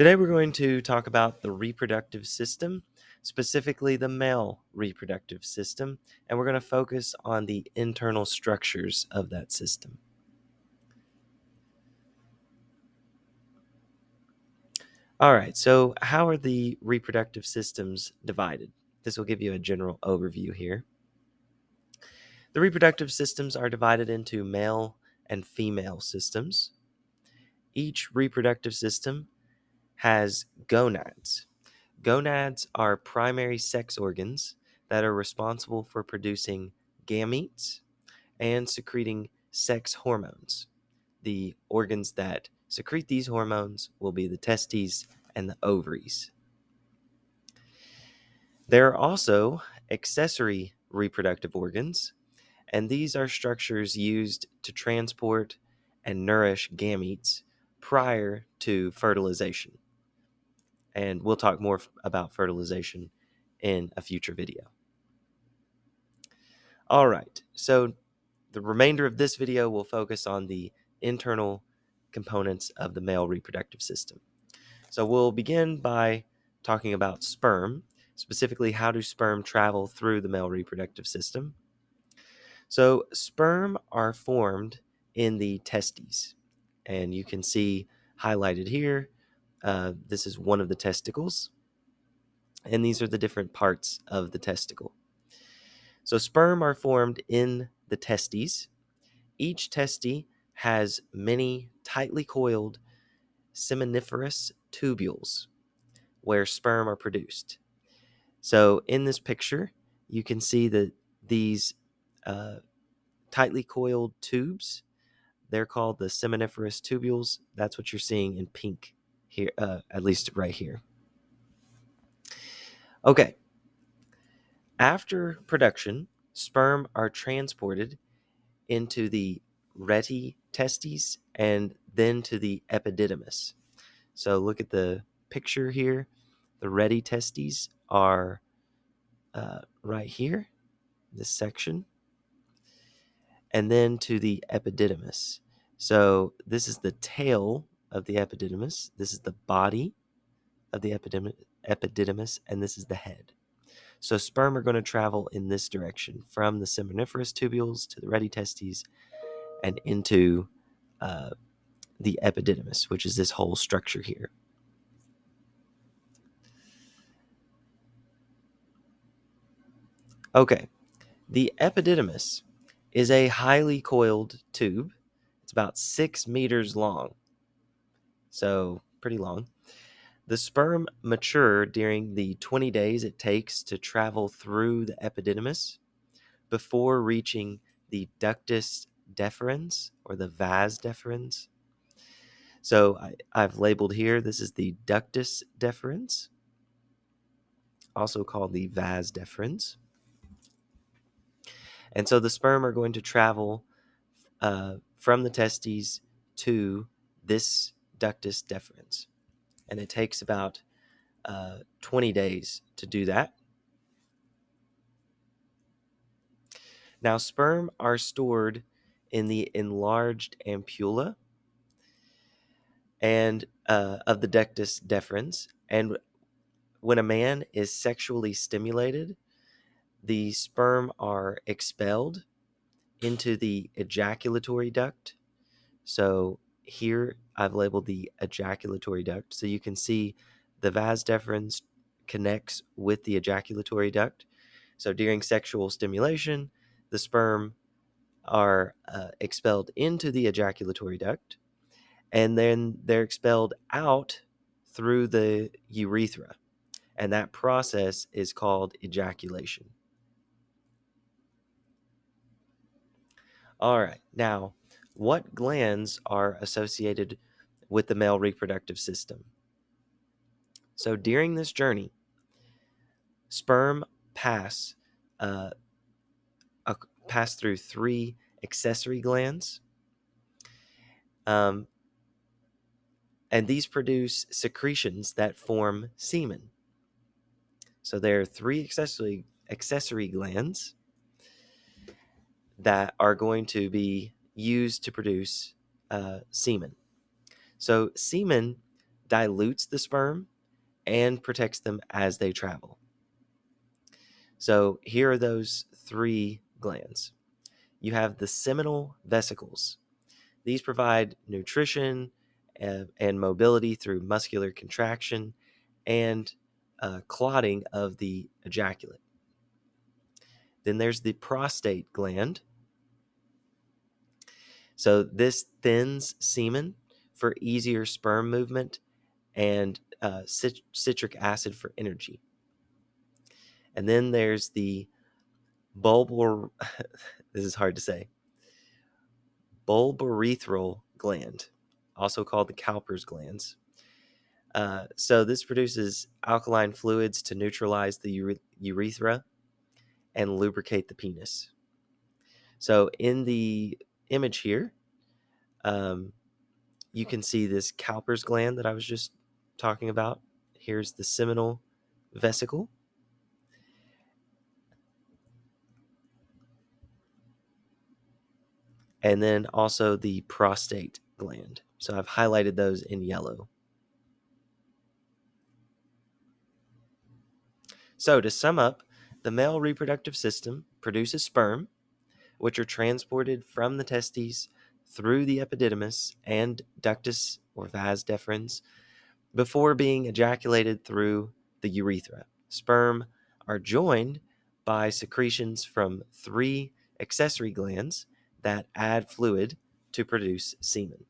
Today we're going to talk about the reproductive system, specifically the male reproductive system, and we're going to focus on the internal structures of that system. All right, so how are the reproductive systems divided? This will give you a general overview here. The reproductive systems are divided into male and female systems. Each reproductive system has gonads. Gonads are primary sex organs that are responsible for producing gametes and secreting sex hormones. The organs that secrete these hormones will be the testes and the ovaries. There are also accessory reproductive organs, and these are structures used to transport and nourish gametes prior to fertilization. And we'll talk more about fertilization in a future video. All right, so the remainder of this video will focus on the internal components of the male reproductive system. So we'll begin by talking about sperm, specifically how do sperm travel through the male reproductive system. So sperm are formed in the testes, and you can see highlighted here, this is one of the testicles, and these are the different parts of the testicle. So sperm are formed in the testes. Each testis has many tightly coiled seminiferous tubules where sperm are produced. So in this picture, you can see that these tightly coiled tubes, they're called the seminiferous tubules. That's what you're seeing in pink here, at least right here. Okay. After production, sperm are transported into the rete testes and then to the epididymis. So look at the picture here. The rete testes are right here, this section, and then to the epididymis. So this is the tail of the epididymis. This is the body of the epididymis, and this is the head. So sperm are going to travel in this direction from the seminiferous tubules to the rete testes and into the epididymis, which is this whole structure here. Okay, the epididymis is a highly coiled tube. It's about 6 meters long, so pretty long. The sperm mature during the 20 days it takes to travel through the epididymis before reaching the ductus deferens or the vas deferens. So I've labeled here, this is the ductus deferens, also called the vas deferens. And so the sperm are going to travel from the testes to this ductus deferens. And it takes about 20 days to do that. Now, sperm are stored in the enlarged ampulla and of the ductus deferens. And when a man is sexually stimulated, the sperm are expelled into the ejaculatory duct. So here I've labeled the ejaculatory duct. So you can see the vas deferens connects with the ejaculatory duct. So during sexual stimulation, the sperm are expelled into the ejaculatory duct, and then they're expelled out through the urethra. And that process is called ejaculation. All right, now, what glands are associated with the male reproductive system? So during this journey, sperm pass through 3 accessory glands, and these produce secretions that form semen. So there are 3 accessory glands that are going to be used to produce semen. So semen dilutes the sperm and protects them as they travel. So here are those 3 glands. You have the seminal vesicles. These provide nutrition and mobility through muscular contraction and clotting of the ejaculate. Then there's the prostate gland. So this thins semen for easier sperm movement and citric acid for energy. And then there's the bulbar, this is hard to say, bulbourethral gland, also called the Cowper's glands. So this produces alkaline fluids to neutralize the urethra and lubricate the penis. So in the image here, you can see this Cowper's gland that I was just talking about. Here's the seminal vesicle. And then also the prostate gland. So I've highlighted those in yellow. So to sum up, the male reproductive system produces sperm, which are transported from the testes through the epididymis and ductus or vas deferens before being ejaculated through the urethra. Sperm are joined by secretions from 3 accessory glands that add fluid to produce semen.